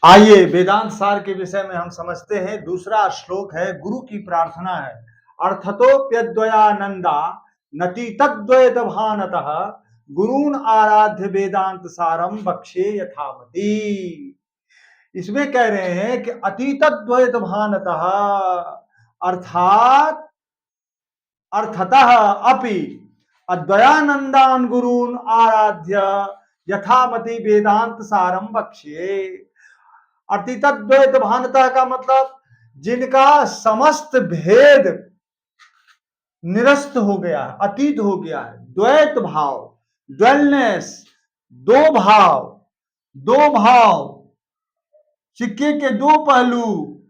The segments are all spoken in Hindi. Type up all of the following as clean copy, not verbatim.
आइए वेदांत सार के विषय में हम समझते हैं। दूसरा श्लोक है, गुरु की प्रार्थना है। अर्थतोप्यद्वयानंदा नति तद्वैत भानतः गुरून् आराध्य वेदांत सारम बक्षे यथामति। इसमें कह रहे हैं कि अतीतद्वैत भानतः अर्थात अर्थतः अपि अद्वयानंदान गुरून् आराध्य यथामति वेदांत सारम बक्षे। अतीतद्वैत भानता का मतलब जिनका समस्त भेद निरस्त हो गया है, अतीत हो गया है। द्वैत भाव, ड्वेलनेस, दो भाव, सिक्के के दो पहलू,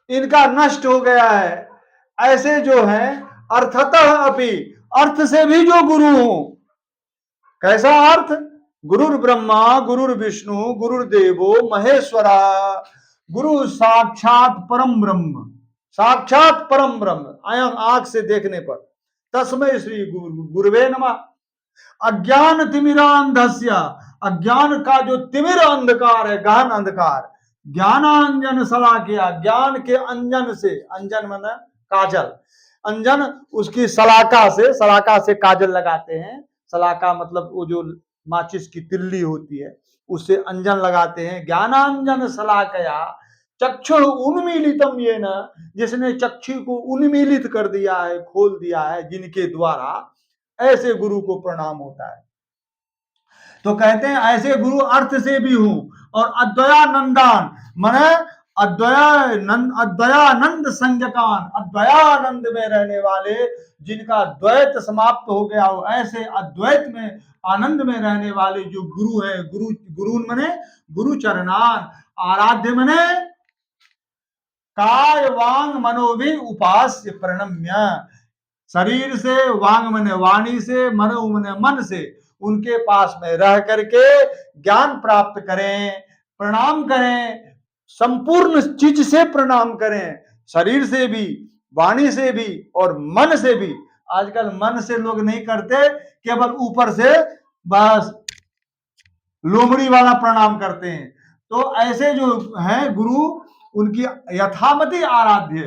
इनका नष्ट हो गया है। ऐसे जो है अर्थतः अपि, अर्थ से भी जो गुरु हो। कैसा अर्थ? गुरुर ब्रह्मा गुरुर विष्णु गुरुर्देवो महेश्वरा, गुरु साक्षात परम ब्रह्म, साक्षात परम ब्रह्म आया आंख से देखने पर। तस्मै श्री गुरुवे नमः। अज्ञान तिमिरांधस्य, अज्ञान का जो तिमिर अंधकार है, गहन अंधकार, ज्ञानांजन सलाकिया, ज्ञान के अंजन से, अंजन माने काजल, अंजन उसकी सलाका से काजल लगाते हैं। सलाका मतलब वो जो माचिस की तिल्ली होती है, उससे अंजन लगाते हैं। ज्ञानांजन सलाकया चक्षु उन्मीलितम, ये न, जिसने चक्षु को उन्मीलित कर दिया है, खोल दिया है, जिनके द्वारा ऐसे गुरु को प्रणाम होता है। तो कहते हैं ऐसे गुरु अर्थ से भी हूं, और अद्वयानंदान माने अद्वयानंद संज्ञकान, अद्वयानंद में रहने वाले, जिनका द्वैत समाप्त हो गया हो, ऐसे अद्वैत में आनंद में रहने वाले जो गुरु है। गुरु मने गुरु चरणान, आराध्य मने काय वांग मनोभि उपास्य प्रणम्य, शरीर से, वांग मने वाणी से, मनो मने मन से उनके पास में रह करके ज्ञान प्राप्त करें, प्रणाम करें, संपूर्ण चीज से प्रणाम करें, शरीर से भी, वाणी से भी और मन से भी। आजकल मन से लोग नहीं करते, केवल ऊपर से बस लोमड़ी वाला प्रणाम करते हैं। तो ऐसे जो है गुरु, उनकी यथामति आराध्य,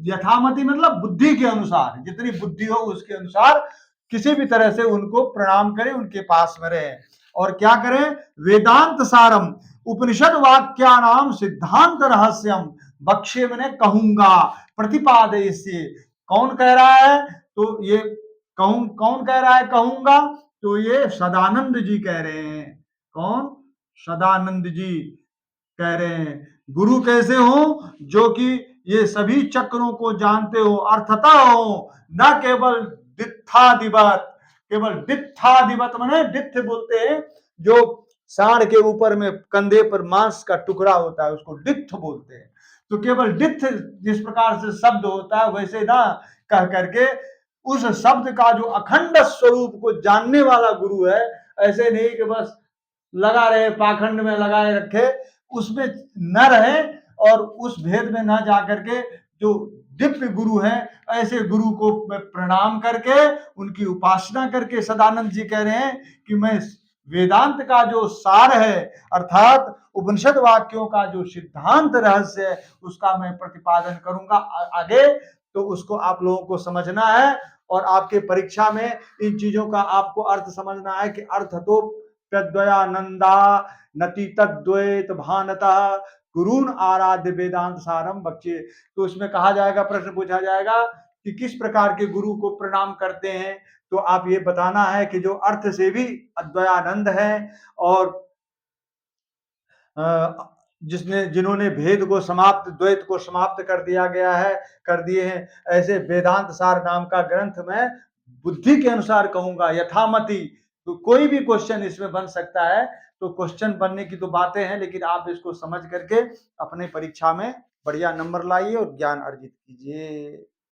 यथामति मतलब बुद्धि के अनुसार, जितनी बुद्धि हो उसके अनुसार किसी भी तरह से उनको प्रणाम करें, उनके पास में रहे। और क्या करें? वेदांत सारम, उपनिषद वाक्या नाम सिद्धांत रहस्यम बक्षे मैंने कहूंगा, प्रतिपादय से। कौन कह रहा है? तो ये कौन कह रहा है कहूंगा? तो ये सदानंद जी कह रहे हैं। कौन? सदानंद जी कह रहे हैं। गुरु कैसे हो? जो कि ये सभी चक्रों को जानते हो, अर्थता हो, न केवल दित्थादिवत। केवल दित्थादिवत माने दित्थ बोलते हैं जो सांड के ऊपर में कंधे पर मांस का टुकड़ा होता है, उसको दित्थ बोलते हैं। तो केवल दित्थ जिस प्रकार से शब्द होता है, वैसे ना कह करके उस शब्द का जो अखंड स्वरूप को जानने वाला गुरु है। ऐसे नहीं कि बस लगा रहे, पाखंड में लगाए रखे, उसमें न रहे और उस भेद में न जाकर के जो दिव्य गुरु है, ऐसे गुरु को प्रणाम करके उनकी उपासना करके सदानंद जी कह रहे हैं कि मैं वेदांत का जो सार है, अर्थात उपनिषद वाक्यों का जो सिद्धांत रहस्य है, उसका मैं प्रतिपादन करूंगा आगे। तो उसको आप लोगों को समझना है, और आपके परीक्षा में इन चीजों का आपको अर्थ समझना है कि अर्थ तो प्रद्वयानंदा नति तद्वैत भानता गुरून आराध्य वेदांत सारम बच्चे। तो उसमें कहा जाएगा, प्रश्न पूछा जाएगा कि किस प्रकार के गुरु को प्रणाम करते हैं। तो आप ये बताना है कि जो अर्थ से भी अद्वयानंद है, और जिन्होंने भेद को समाप्त, द्वैत को समाप्त कर दिया गया है, कर दिए हैं, ऐसे वेदांत सार नाम का ग्रंथ में बुद्धि के अनुसार कहूंगा, यथामति। तो कोई भी क्वेश्चन इसमें बन सकता है। तो क्वेश्चन बनने की तो बातें हैं, लेकिन आप इसको समझ करके अपने परीक्षा में बढ़िया नंबर लाइए और ज्ञान अर्जित कीजिए।